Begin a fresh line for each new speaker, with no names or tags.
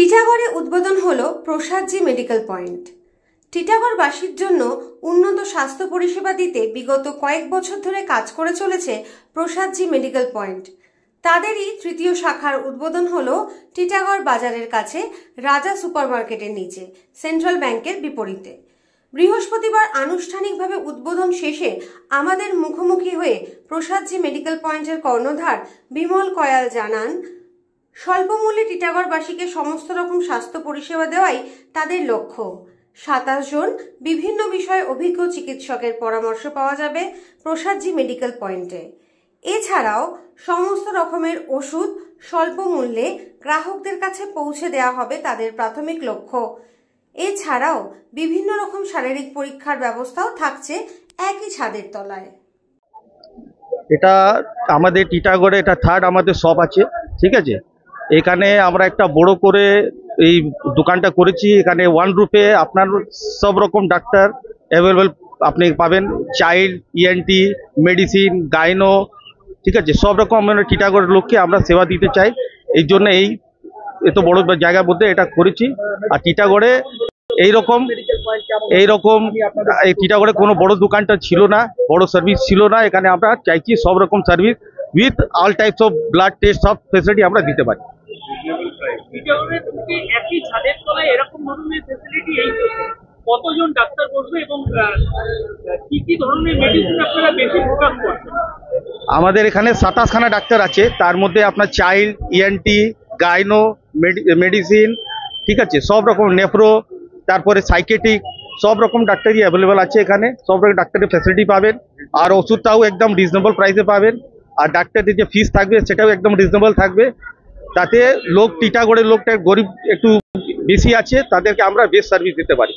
টিটাগড়ে উদ্বোধন হলো প্রসাদজি medical point. টিটাগড়বাসীর জন্য উন্নত স্বাস্থ্য পরিষেবা দিতে বিগত কয়েক বছর ধরে কাজ করে চলেছে প্রসাদজি মেডিকেল পয়েন্ট। তাদেরই তৃতীয় শাখার উদ্বোধন হলো টিটাগড় বাজারের কাছে রাজা সুপারমার্কেটের নিচে সেন্ট্রাল ব্যাংকের বিপরীতে। বৃহস্পতিবার আনুষ্ঠানিকভাবে উদ্বোধন শেষে আমাদের মুখোমুখি হয়ে প্রসাদজি মেডিকেল পয়েন্টের কর্ণধার বিমল কয়াল জানান, স্বল্পমূল্যে টিটাগড়বাসীকে সমস্ত রকম স্বাস্থ্য পরিষেবা দেওয়াই তাদের লক্ষ্য। 27 জন বিভিন্ন বিষয়ে অভিজ্ঞ চিকিৎসকের পরামর্শ পাওয়া যাবে প্রসাদজি মেডিকেল পয়েন্টে। এছাড়াও সমস্ত রকমের ওষুধ স্বল্প মূল্যে গ্রাহকদের কাছে পৌঁছে দেওয়া হবে তাদের প্রাথমিক লক্ষ্য। এছাড়াও বিভিন্ন রকম শারীরিক পরীক্ষার ব্যবস্থাও থাকছে একই ছাদের তলায়।
এটা আমাদের টিটাগড়ে এটা থার্ড আমাদের শপ আছে, ঠিক আছে। এখানে আমরা একটা বড় করে এই দোকানটা করেছি। এখানে ওয়ান রুপে আপনার সব রকম ডাক্তার অ্যাভেলেবেল আপনি পাবেন। চাইল্ড, ইএনটি, মেডিসিন, গাইনো, ঠিক আছে, সব রকম আমরা টিটাগড়ের লোককে আমরা সেবা দিতে চাই। এই জন্য এত বড় জায়গার মধ্যে এটা করেছি। আর টিটাগড়ে এইরকম এই টিটাগড়ে কোনো বড় দোকানটা ছিল না, বড় সার্ভিস ছিল না। এখানে আমরা চাইছি সব রকম service with all types of blood test, সব ফেসিলিটি আমরা দিতে পারি।
কতজন ডাক্তার বসবে এবং কি ধরনের মেডিসিন আপনারা বেশি ফোকাস করছেন?
আমাদের এখানে 27 খানা ডাক্তার আছে। তার মধ্যে আপনার চাইল্ড, ইএনটি, গাইনো, মেডিসিন, ঠিক আছে, সব রকম নেফ্রো, তারপরে সাইকেট্রিক, সব রকম ডাক্তারই অ্যাভেলেবেল আছে এখানে। সব রকম ডাক্তারের ফ্যাসিলিটি পাবেন। আর ওষুধটাও একদম রিজনেবল প্রাইসে পাবেন। আর ডাক্তারদের যে ফিস থাকবে সেটাও একদম রিজনেবল থাকবে। তাতে টিটাগড়ের লোকটা গরিব একটু বেশি আছে, তাদেরকে আমরা বেস্ট সার্ভিস দিতে পারি।